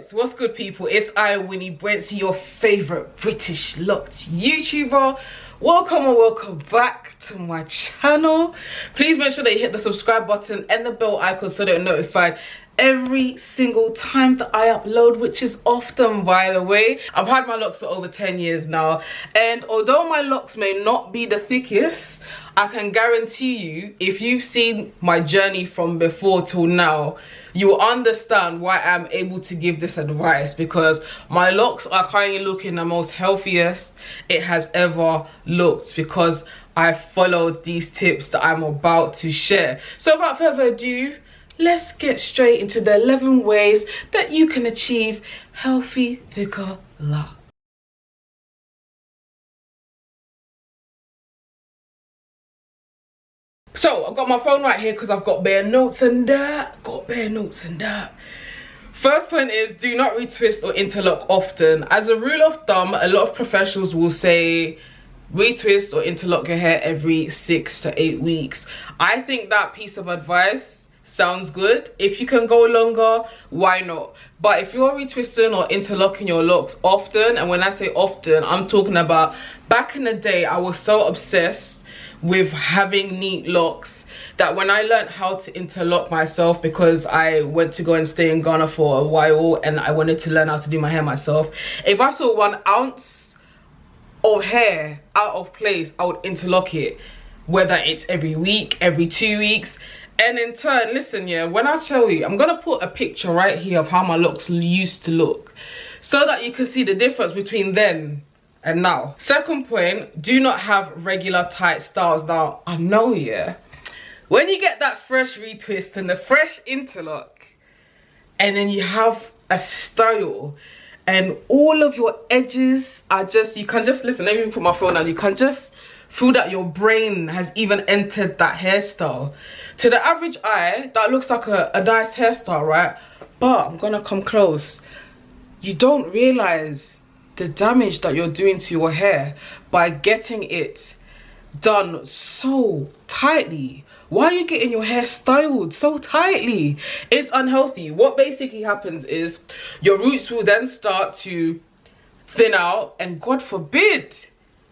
Yes, what's good people? It's Wini, your favorite British locked YouTuber. Welcome and welcome back to my channel. Please make sure that you hit the subscribe button and the bell icon so that you're notified every single time that I upload, which is often, by the way. I've had my locks for over 10 years now, and although my locks may not be the thickest, I can guarantee you, if you've seen my journey from before till now, you will understand why I'm able to give this advice, because my locks are currently looking the most healthiest it has ever looked, because I followed these tips that I'm about to share. So without further ado, let's get straight into the 11 ways that you can achieve healthy, thicker locks. So I've got my phone right here because I've got bare notes and that. First point is, do not retwist or interlock often. As a rule of thumb, a lot of professionals will say retwist or interlock your hair every 6 to 8 weeks. I think that piece of advice sounds good. If you can go longer, why not? But if you're retwisting or interlocking your locks often, and when I say often, I'm talking about back in the day, I was so obsessed with having neat locks that when I learned how to interlock myself, because I went to go and stay in Ghana for a while and I wanted to learn how to do my hair myself, if I saw 1 ounce of hair out of place, I would interlock it, whether it's every week, every 2 weeks. And in turn, listen, yeah, when I tell you, I'm gonna put a picture right here of how my locks used to look so that you can see the difference between then and now. Second point, do not have regular tight styles. Now, I know, yeah, when you get that fresh retwist and the fresh interlock, and then you have a style and all of your edges are just, you can just, listen, let me put my phone down, you can just feel that your brain has even entered that hairstyle. To the average eye, that looks like a nice hairstyle, right? But I'm gonna come close. You don't realize the damage that you're doing to your hair by getting it done so tightly. Why are you getting your hair styled so tightly? It's unhealthy. What basically happens is your roots will then start to thin out, and God forbid,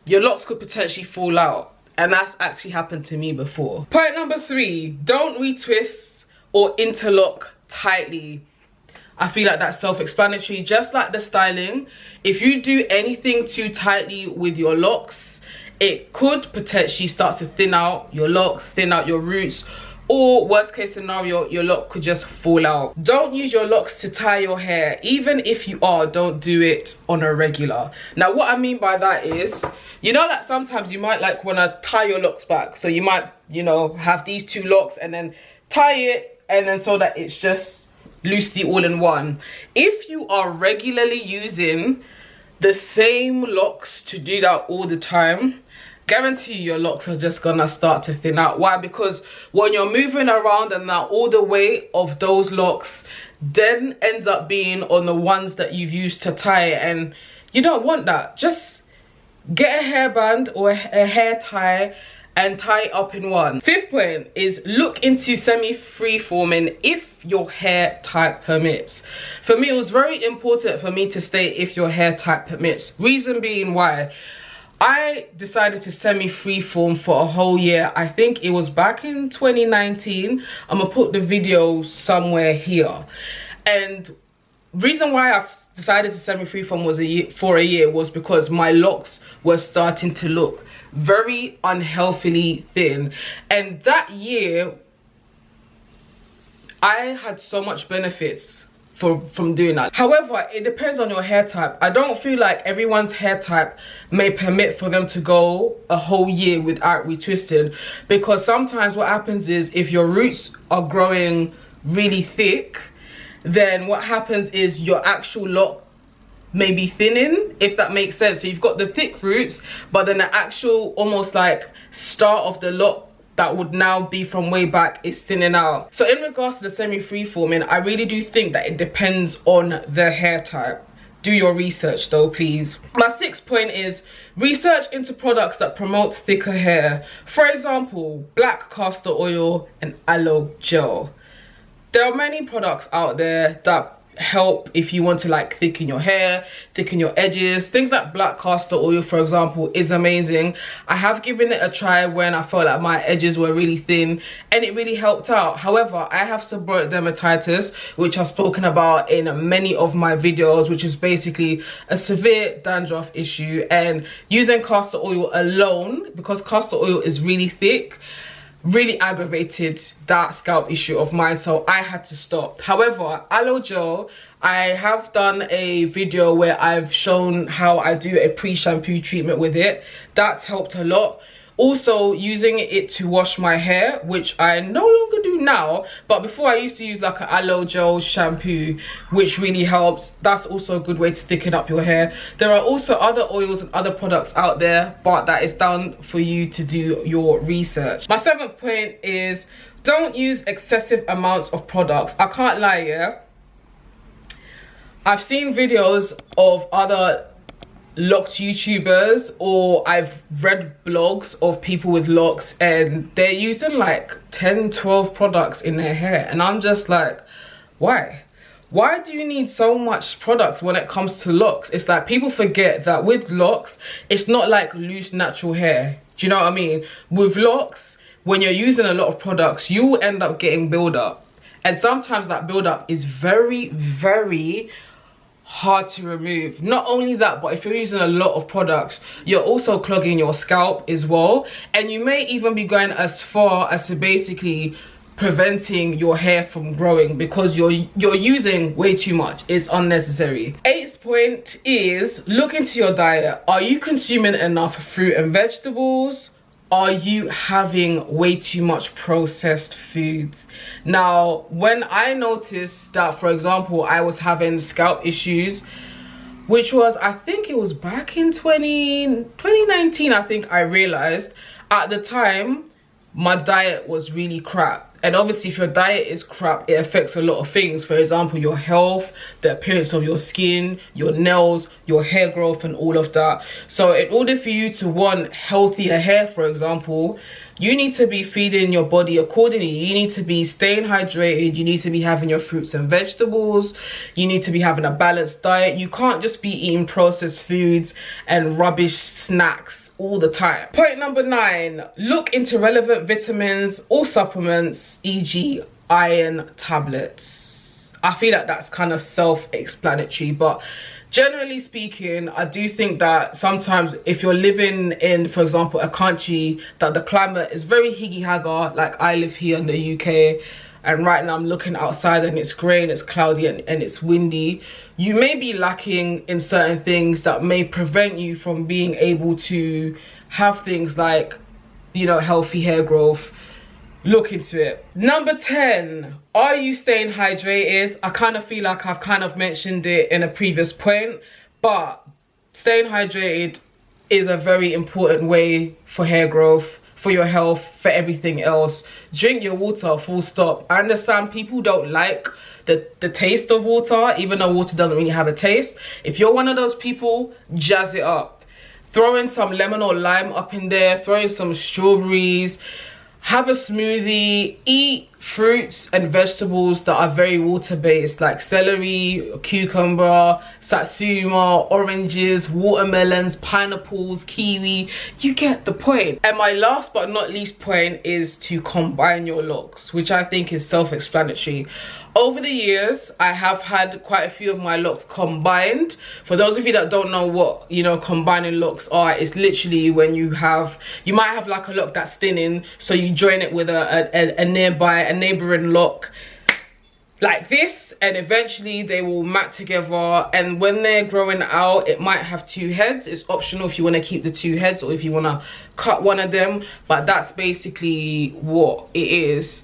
your locks could potentially fall out. And that's actually happened to me before. Point number 3, don't retwist or interlock tightly. I feel like that's self-explanatory. Just like the styling, if you do anything too tightly with your locks, it could potentially start to thin out your locks, thin out your roots, or worst case scenario, your lock could just fall out. Don't use your locks to tie your hair. Even if you are, don't do it on a regular. Now, what I mean by that is, you know that sometimes you might like want to tie your locks back. So you might, you know, have these 2 locks and then tie it, and then so that it's just loosely all in one. If you are regularly using the same locks to do that all the time, guarantee your locks are just gonna start to thin out. Why? Because when you're moving around and now all the weight of those locks then ends up being on the ones that you've used to tie it, and you don't want that. Just get a hairband or a hair tie and tie it up in one. 5th point is look into semi-free forming if your hair type permits. For me, it was very important for me to state if your hair type permits. Reason being why. I decided to semi-free form for a whole year. I think it was back in 2019. I'm gonna put the video somewhere here. And reason why I've decided to semi-free form for a year was because my locks were starting to look very unhealthily thin, and that year I had so much benefits from doing that. However, it depends on your hair type. I don't feel like everyone's hair type may permit for them to go a whole year without retwisting, because sometimes what happens is if your roots are growing really thick, then what happens is your actual lock may be thinning, if that makes sense. So you've got the thick roots, but then the actual almost like start of the lock that would now be from way back is thinning out. So in regards to the semi-free forming, I really do think that it depends on the hair type. Do your research though, please. My 6th point is research into products that promote thicker hair. For example, black castor oil and aloe gel. There are many products out there that help if you want to like thicken your hair, thicken your edges. Things like black castor oil, for example, is amazing. I have given it a try when I felt like my edges were really thin, and it really helped out. However, I have seborrheic dermatitis, which I've spoken about in many of my videos, which is basically a severe dandruff issue, and using castor oil alone, because castor oil is really thick, really aggravated that scalp issue of mine, so I had to stop. However, aloe gel, I have done a video where I've shown how I do a pre-shampoo treatment with it. That's helped a lot. Also, using it to wash my hair, which I no longer do now, but before I used to use like an aloe gel shampoo, which really helps. That's also a good way to thicken up your hair. There are also other oils and other products out there, but that is down for you to do your research. My 7th point is don't use excessive amounts of products. I can't lie, yeah, I've seen videos of other Locs YouTubers, or I've read blogs of people with locks, and they're using like 10-12 products in their hair, and I'm just like, why do you need so much products when it comes to locks? It's like people forget that with locks, it's not like loose natural hair. Do you know what I mean? With locks, when you're using a lot of products, you will end up getting build-up, and sometimes that build-up is very, very hard to remove. Not only that, but if you're using a lot of products, you're also clogging your scalp as well, and you may even be going as far as to basically preventing your hair from growing because you're using way too much. It's unnecessary. 8th point is look into your diet. Are you consuming enough fruit and vegetables? Are you having way too much processed foods? Now, when I noticed that, for example, I was having scalp issues, which was, I think it was back in 2019, I think I realized at the time my diet was really crap. And obviously, if your diet is crap, it affects a lot of things. For example, your health, the appearance of your skin, your nails, your hair growth, and all of that. So in order for you to want healthier hair, for example, you need to be feeding your body accordingly. You need to be staying hydrated. You need to be having your fruits and vegetables. You need to be having a balanced diet. You can't just be eating processed foods and rubbish snacks all the time. Point number 9, look into relevant vitamins or supplements, e.g. iron tablets. I feel like that's kind of self-explanatory, but generally speaking, I do think that sometimes if you're living in, for example, a country that the climate is very higgy-hagger, like I live here in the UK, and right now I'm looking outside and it's grey and it's cloudy and it's windy, you may be lacking in certain things that may prevent you from being able to have things like, you know, healthy hair growth. Look into it. Number 10, are you staying hydrated? I kind of feel like I've kind of mentioned it in a previous point, but staying hydrated is a very important way for hair growth, for your health, for everything else. Drink your water, full stop. I understand people don't like the taste of water, even though water doesn't really have a taste. If you're one of those people, jazz it up. Throw in some lemon or lime up in there, throw in some strawberries, have a smoothie, eat fruits and vegetables that are very water-based, like celery, cucumber, satsuma, oranges, watermelons, pineapples, kiwi. You get the point. And my last but not least point is to combine your locks, which I think is self-explanatory. Over the years, I have had quite a few of my locks combined. For those of you that don't know what, you know, combining locks are, it's literally when you might have like a lock that's thinning, so you join it with a neighboring lock like this, and eventually they will mat together. And when they're growing out, it might have 2 heads. It's optional if you want to keep the 2 heads or if you want to cut one of them, but that's basically what it is.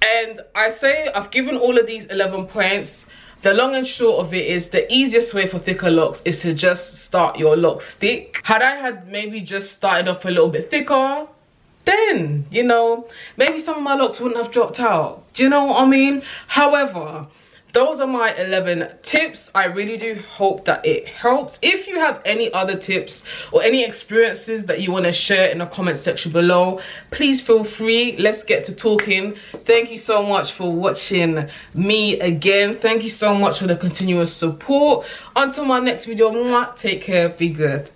And I say I've given all of these 11 points. The long and short of it is the easiest way for thicker locks is to just start your locks thick. Had I had maybe just started off a little bit thicker, then, you know, maybe some of my locks wouldn't have dropped out. Do you know what I mean? However, those are my 11 tips. I really do hope that it helps. If you have any other tips or any experiences that you want to share in the comment section below, please feel free. Let's get to talking. Thank you so much for watching me again. Thank you so much for the continuous support. Until my next video, take care, be good.